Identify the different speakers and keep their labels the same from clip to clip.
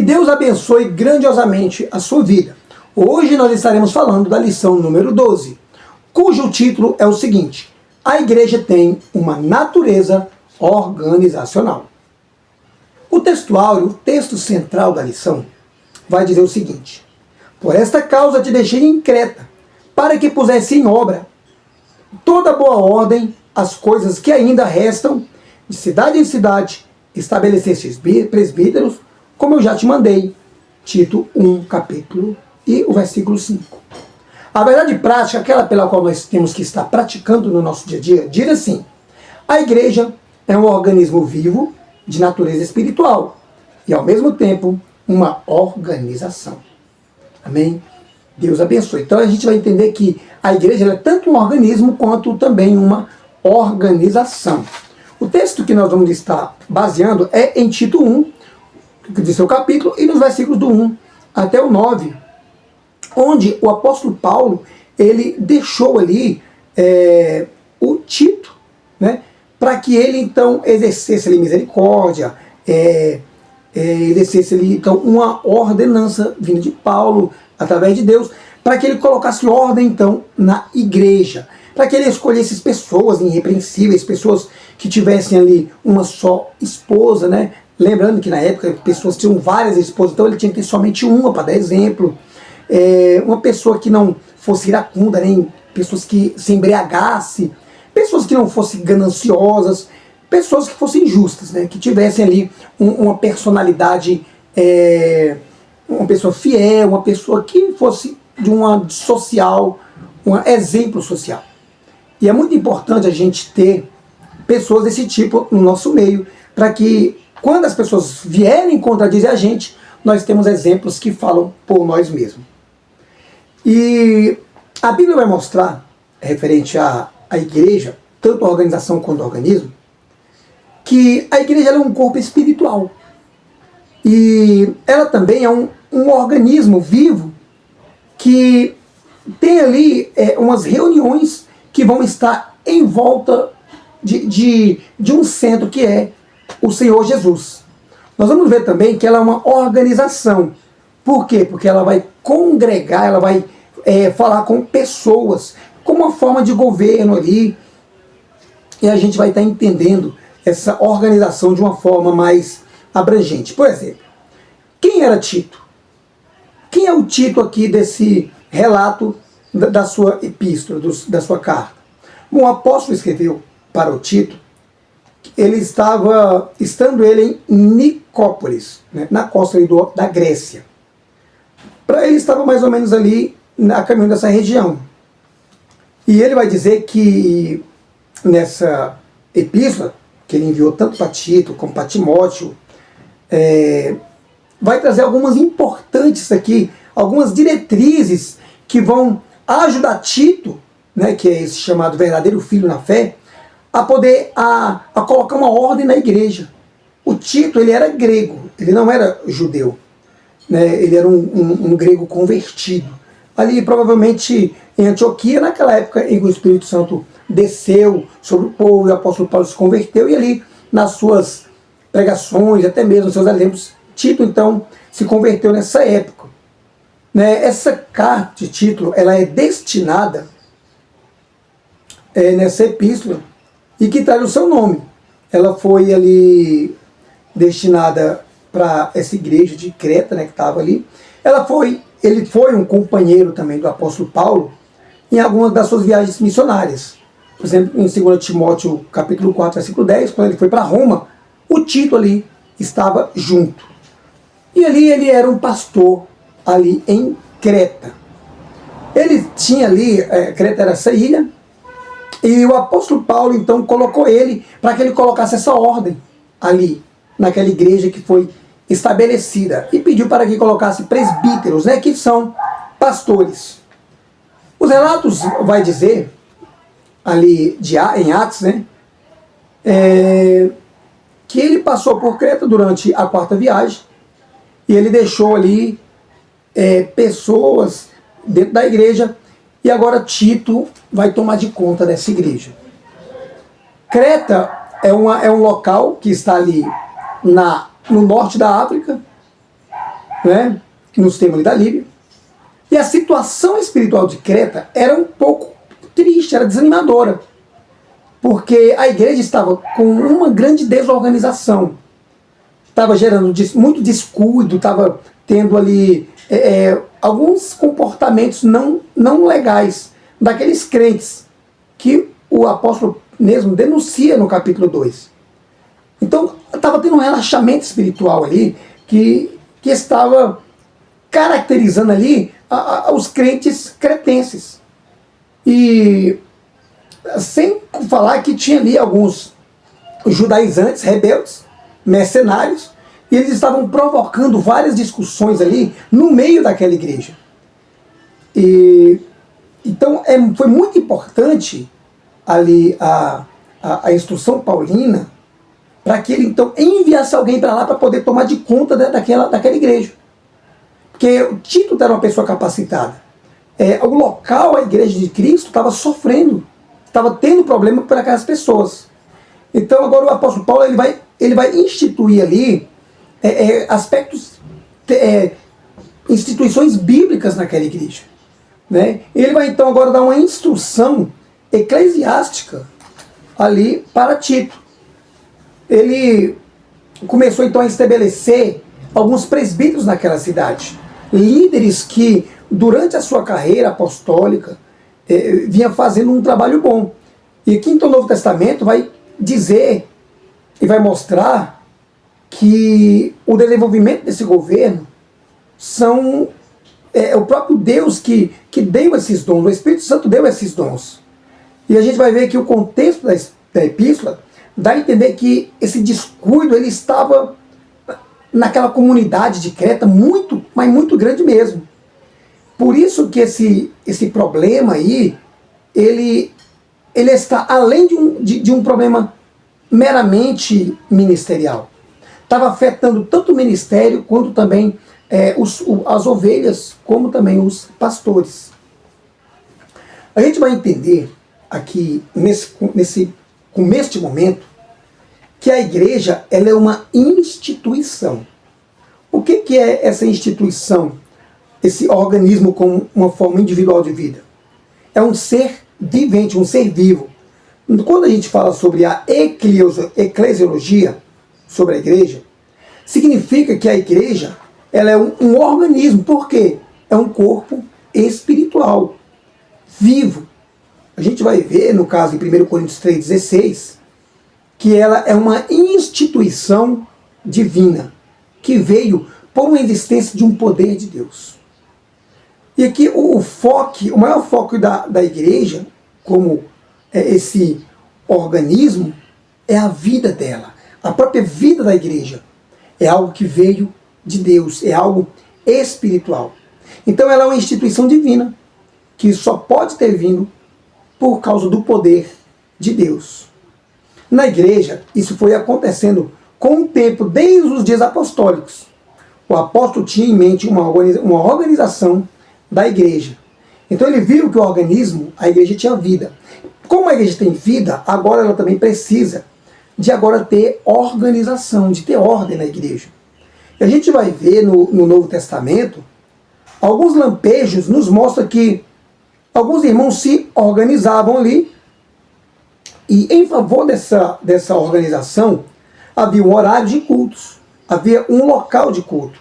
Speaker 1: Deus abençoe grandiosamente a sua vida. Hoje nós estaremos falando da lição número 12, cujo título é o seguinte: a igreja tem uma natureza organizacional. O textuário, o texto central da lição, vai dizer o seguinte: por esta causa te deixei em Creta, para que pusesse em obra toda boa ordem as coisas que ainda restam, de cidade em cidade, estabelecestes presbíteros, como eu já te mandei. Tito 1, capítulo e o versículo 5. A verdade prática, aquela pela qual nós temos que estar praticando no nosso dia a dia, diz assim: a igreja é um organismo vivo de natureza espiritual e, ao mesmo tempo, uma organização. Amém? Deus abençoe. Então a gente vai entender que a igreja é tanto um organismo quanto também uma organização. O texto que nós vamos estar baseando é em Tito 1, de seu capítulo, e nos versículos do 1 até o 9, onde o apóstolo Paulo ele deixou ali o Tito, né, para que ele então exercesse ali misericórdia, exercesse ali então uma ordenança vinda de Paulo, através de Deus, para que ele colocasse ordem então na igreja, para que ele escolhesse pessoas irrepreensíveis, pessoas que tivessem ali uma só esposa, né? Lembrando que na época pessoas tinham várias esposas, então ele tinha que ter somente uma para dar exemplo. Uma pessoa que não fosse iracunda, nem pessoas que se embriagasse, pessoas que não fossem gananciosas, pessoas que fossem justas, né? Que tivessem ali uma personalidade, uma pessoa fiel, uma pessoa que fosse de uma social, um exemplo social. E é muito importante a gente ter pessoas desse tipo no nosso meio, para que quando as pessoas vierem contradizer a gente, nós temos exemplos que falam por nós mesmos. E a Bíblia vai mostrar, referente à igreja, tanto a organização quanto o organismo, que a igreja é um corpo espiritual. E ela também é um organismo vivo que tem ali umas reuniões que vão estar em volta de um centro que é o Senhor Jesus. Nós vamos ver também que ela é uma organização. Por quê? Porque ela vai congregar, ela vai falar com pessoas, com uma forma de governo ali, e a gente vai estar entendendo essa organização de uma forma mais abrangente. Por exemplo, quem era Tito? Quem é o Tito aqui desse relato da sua epístola, da sua carta? Bom, o apóstolo escreveu para o Tito, estando ele em Nicópolis, né, na costa ali da Grécia. Para ele estava mais ou menos ali a caminho dessa região. E ele vai dizer que nessa epístola, que ele enviou tanto para Tito como para Timóteo, vai trazer algumas importantes aqui, algumas diretrizes que vão ajudar Tito, né, que é esse chamado verdadeiro filho na fé, a poder a colocar uma ordem na igreja. O Tito, ele era grego, ele não era judeu, né, ele era um grego convertido. Ali, provavelmente, em Antioquia, naquela época em que o Espírito Santo desceu sobre o povo, e o apóstolo Paulo se converteu, e ali, nas suas pregações, até mesmo nos seus exemplos, Tito, então, se converteu nessa época. Né, essa carta de Tito, ela é destinada nessa epístola, e que traz o seu nome. Ela foi ali destinada para essa igreja de Creta, né, que estava ali. Ele foi um companheiro também do apóstolo Paulo em algumas das suas viagens missionárias. Por exemplo, em 2 Timóteo capítulo 4, versículo 10, quando ele foi para Roma, o Tito ali estava junto. E ali ele era um pastor ali em Creta. Ele tinha ali, Creta era essa ilha, e o apóstolo Paulo então colocou ele para que ele colocasse essa ordem ali, naquela igreja que foi estabelecida, e pediu para que colocasse presbíteros, né, que são pastores. Os relatos vai dizer, ali em Atos, né, que ele passou por Creta durante a 4ª viagem, e ele deixou ali pessoas dentro da igreja, e agora Tito vai tomar de conta dessa igreja. Creta é um local que está ali no norte da África, né, nos termos da Líbia. E a situação espiritual de Creta era um pouco triste, era desanimadora, porque a igreja estava com uma grande desorganização, estava gerando muito descuido, estava tendo ali alguns comportamentos não legais daqueles crentes que o apóstolo mesmo denuncia no capítulo 2. Então estava tendo um relaxamento espiritual ali que estava caracterizando ali os crentes cretenses. E sem falar que tinha ali alguns judaizantes, rebeldes, mercenários, e eles estavam provocando várias discussões ali no meio daquela igreja. Então foi muito importante ali a instrução paulina para que ele então enviasse alguém para lá para poder tomar de conta daquela igreja. Porque o Tito era uma pessoa capacitada. O local, a igreja de Cristo, estava sofrendo, estava tendo problema por aquelas pessoas. Então agora o apóstolo Paulo ele vai instituir ali aspectos, instituições bíblicas naquela igreja. Né? Ele vai então agora dar uma instrução eclesiástica ali para Tito. Ele começou então a estabelecer alguns presbíteros naquela cidade, líderes que durante a sua carreira apostólica vinha fazendo um trabalho bom. E aqui então o Novo Testamento vai dizer e vai mostrar que o desenvolvimento desse governo são o próprio Deus que deu esses dons, o Espírito Santo deu esses dons. E a gente vai ver que o contexto da epístola dá a entender que esse descuido ele estava naquela comunidade de Creta muito, mas muito grande mesmo. Por isso que esse problema aí, ele está além de um problema meramente ministerial. Estava afetando tanto o ministério quanto também as ovelhas, como também os pastores. A gente vai entender aqui, neste momento, que a igreja ela é uma instituição. O que é essa instituição? Esse organismo com uma forma individual de vida? É um ser vivente, um ser vivo. Quando a gente fala sobre a eclesiologia, sobre a igreja, significa que a igreja ela é um organismo. Por quê? É um corpo espiritual, vivo. A gente vai ver, no caso, em 1 Coríntios 3,16, que ela é uma instituição divina, que veio por uma existência de um poder de Deus. E aqui o maior foco da igreja, como esse organismo, é a vida dela. A própria vida da igreja é algo que veio de Deus, é algo espiritual. Então ela é uma instituição divina, que só pode ter vindo por causa do poder de Deus. Na igreja, isso foi acontecendo com o tempo, desde os dias apostólicos. O apóstolo tinha em mente uma organização da igreja. Então ele viu que o organismo, a igreja tinha vida. Como a igreja tem vida, agora ela também precisa de agora ter organização, de ter ordem na igreja. E a gente vai ver no Novo Testamento, alguns lampejos nos mostram que alguns irmãos se organizavam ali, e em favor dessa organização, havia um horário de cultos, havia um local de culto,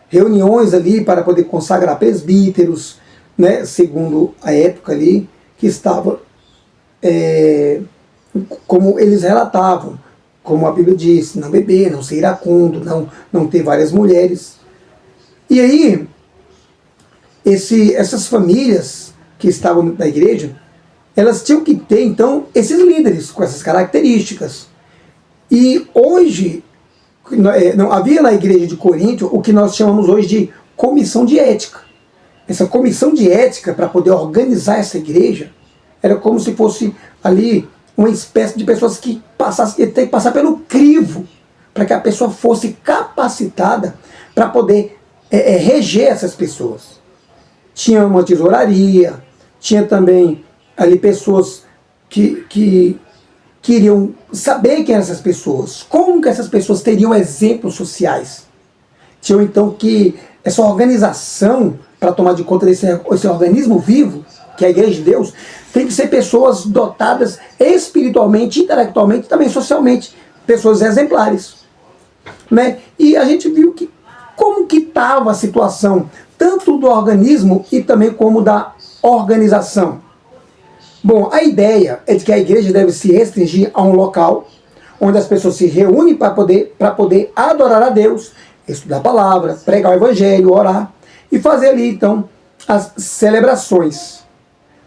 Speaker 1: reuniões ali para poder consagrar presbíteros, né, segundo a época ali, que estava, como eles relatavam, como a Bíblia diz, não beber, não ser iracundo, não ter várias mulheres. E aí, essas famílias que estavam na igreja, elas tinham que ter, então, esses líderes com essas características. E hoje, não havia na igreja de Corinto o que nós chamamos hoje de comissão de ética. Essa comissão de ética, para poder organizar essa igreja, era como se fosse ali uma espécie de pessoas que ia ter que passar pelo crivo, para que a pessoa fosse capacitada para poder reger essas pessoas. Tinha uma tesouraria, tinha também ali pessoas que queriam saber quem eram essas pessoas, como que essas pessoas teriam exemplos sociais. Tinham então que essa organização para tomar de conta esse organismo vivo, que é a Igreja de Deus, tem que ser pessoas dotadas espiritualmente, intelectualmente e também socialmente, pessoas exemplares. Né? E a gente viu que como que estava a situação, tanto do organismo e também como da organização. Bom, a ideia é de que a igreja deve se restringir a um local onde as pessoas se reúnem para poder adorar a Deus, estudar a palavra, pregar o evangelho, orar e fazer ali então as celebrações.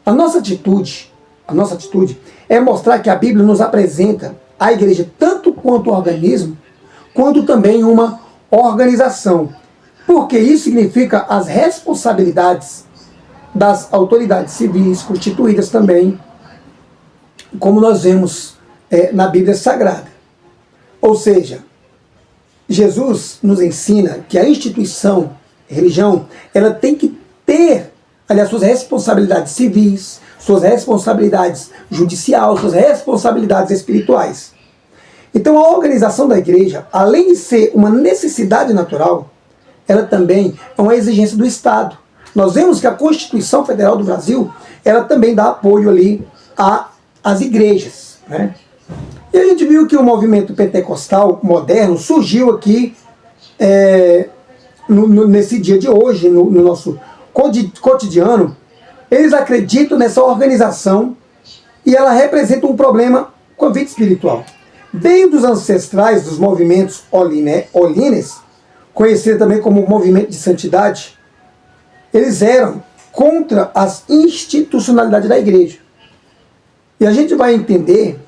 Speaker 1: A nossa atitude é mostrar que a Bíblia nos apresenta a igreja tanto quanto organismo, quanto também uma organização. Porque isso significa as responsabilidades das autoridades civis constituídas também, como nós vemos na Bíblia Sagrada. Ou seja, Jesus nos ensina que a instituição, a religião, ela tem que ter, aliás, suas responsabilidades civis, suas responsabilidades judiciais, suas responsabilidades espirituais. Então a organização da igreja, além de ser uma necessidade natural, ela também é uma exigência do Estado. Nós vemos que a Constituição Federal do Brasil, ela também dá apoio ali às igrejas. Né? E a gente viu que o movimento pentecostal moderno surgiu aqui nesse dia de hoje, no nosso cotidiano. Eles acreditam nessa organização e ela representa um problema com a vida espiritual. Desde os ancestrais dos movimentos olines, conhecido também como movimento de santidade, eles eram contra as institucionalidades da igreja. E a gente vai entender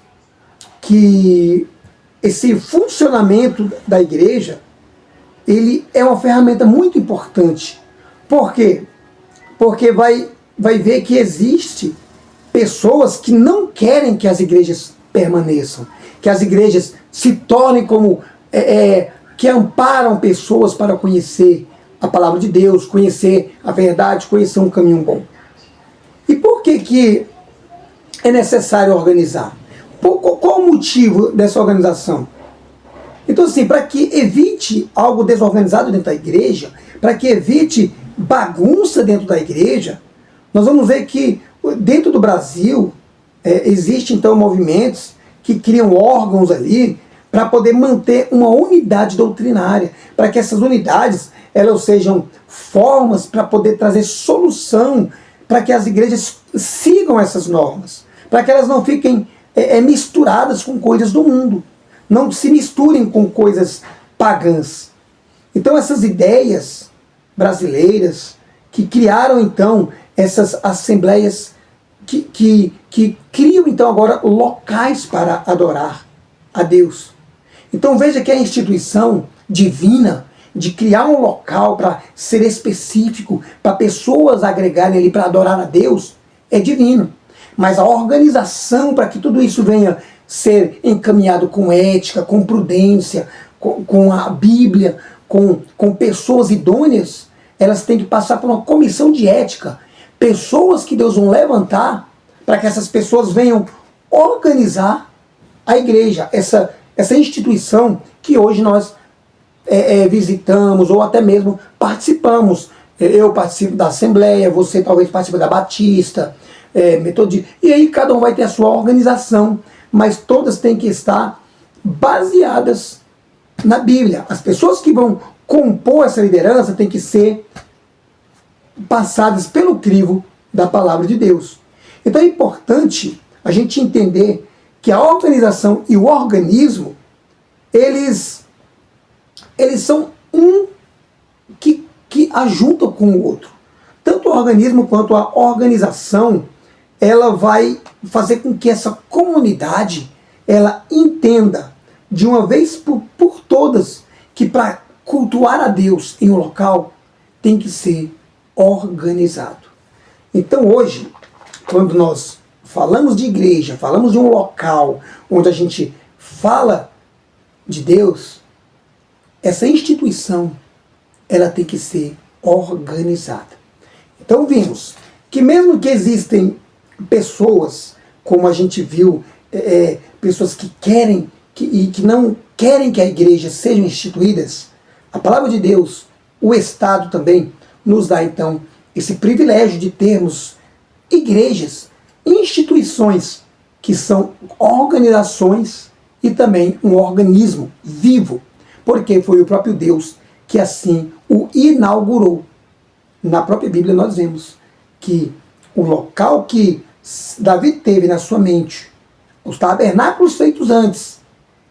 Speaker 1: que esse funcionamento da igreja, ele é uma ferramenta muito importante. Por quê? Porque vai ver que existe pessoas que não querem que as igrejas permaneçam, que as igrejas se tornem como que amparam pessoas para conhecer a palavra de Deus, conhecer a verdade, conhecer um caminho bom. E por que é necessário organizar? Qual o motivo dessa organização? Então, assim, para que evite algo desorganizado dentro da igreja, para que evite bagunça dentro da igreja, nós vamos ver que dentro do Brasil existem então movimentos que criam órgãos ali para poder manter uma unidade doutrinária, para que essas unidades elas sejam formas para poder trazer solução para que as igrejas sigam essas normas, para que elas não fiquem misturadas com coisas do mundo, não se misturem com coisas pagãs. Então essas ideias brasileiras que criaram então essas assembleias que criam então agora locais para adorar a Deus. Então veja que a instituição divina de criar um local para ser específico, para pessoas agregarem ali para adorar a Deus, é divino. Mas a organização para que tudo isso venha ser encaminhado com ética, com prudência, com a Bíblia, com pessoas idôneas, elas têm que passar por uma comissão de ética. Pessoas que Deus vão levantar para que essas pessoas venham organizar a igreja, essa instituição que hoje nós visitamos ou até mesmo participamos. Eu participo da Assembleia, você talvez participe da Batista, Metodista, e aí cada um vai ter a sua organização, mas todas têm que estar baseadas na Bíblia. As pessoas que vão compor essa liderança têm que ser passadas pelo crivo da palavra de Deus. Então é importante a gente entender que a organização e o organismo, eles são um que ajuntam com o outro. Tanto o organismo quanto a organização, ela vai fazer com que essa comunidade ela entenda de uma vez por todas que para cultuar a Deus em um local tem que ser organizado. Então hoje, quando nós falamos de igreja, falamos de um local onde a gente fala de Deus, essa instituição ela tem que ser organizada. Então vimos que mesmo que existem pessoas, como a gente viu, pessoas que querem e que não querem que a igreja sejam instituídas, a palavra de Deus o Estado também nos dá então esse privilégio de termos igrejas, instituições que são organizações e também um organismo vivo, porque foi o próprio Deus que assim o inaugurou. Na própria Bíblia nós vemos que o local que Davi teve na sua mente, os tabernáculos feitos antes,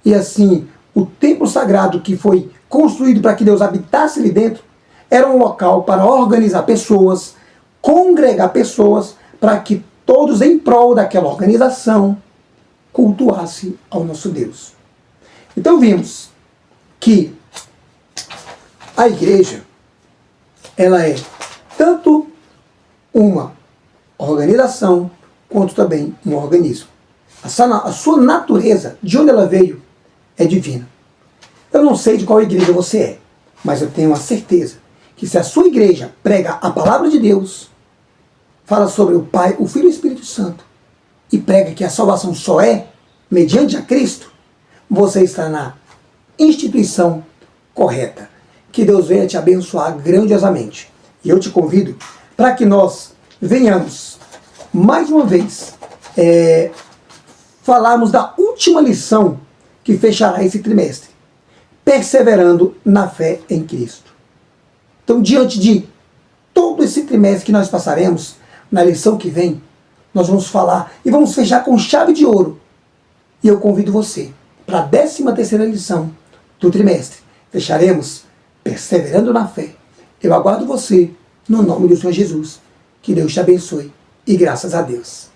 Speaker 1: e assim o templo sagrado que foi construído para que Deus habitasse ali dentro, era um local para organizar pessoas, congregar pessoas, para que todos em prol daquela organização cultuassem ao nosso Deus. Então vimos que a igreja, ela é tanto uma organização, quanto também um organismo. A sua natureza, de onde ela veio, é divina. Eu não sei de qual igreja você é, mas eu tenho a certeza que se a sua igreja prega a palavra de Deus, fala sobre o Pai, o Filho e o Espírito Santo, e prega que a salvação só é mediante a Cristo, você está na instituição correta. Que Deus venha te abençoar grandiosamente. E eu te convido para que nós venhamos, mais uma vez, falarmos da última lição que fechará esse trimestre, perseverando na fé em Cristo. Então, diante de todo esse trimestre que nós passaremos, na lição que vem, nós vamos falar e vamos fechar com chave de ouro. E eu convido você para a 13ª lição do trimestre. Fecharemos perseverando na fé. Eu aguardo você no nome do Senhor Jesus. Que Deus te abençoe e graças a Deus.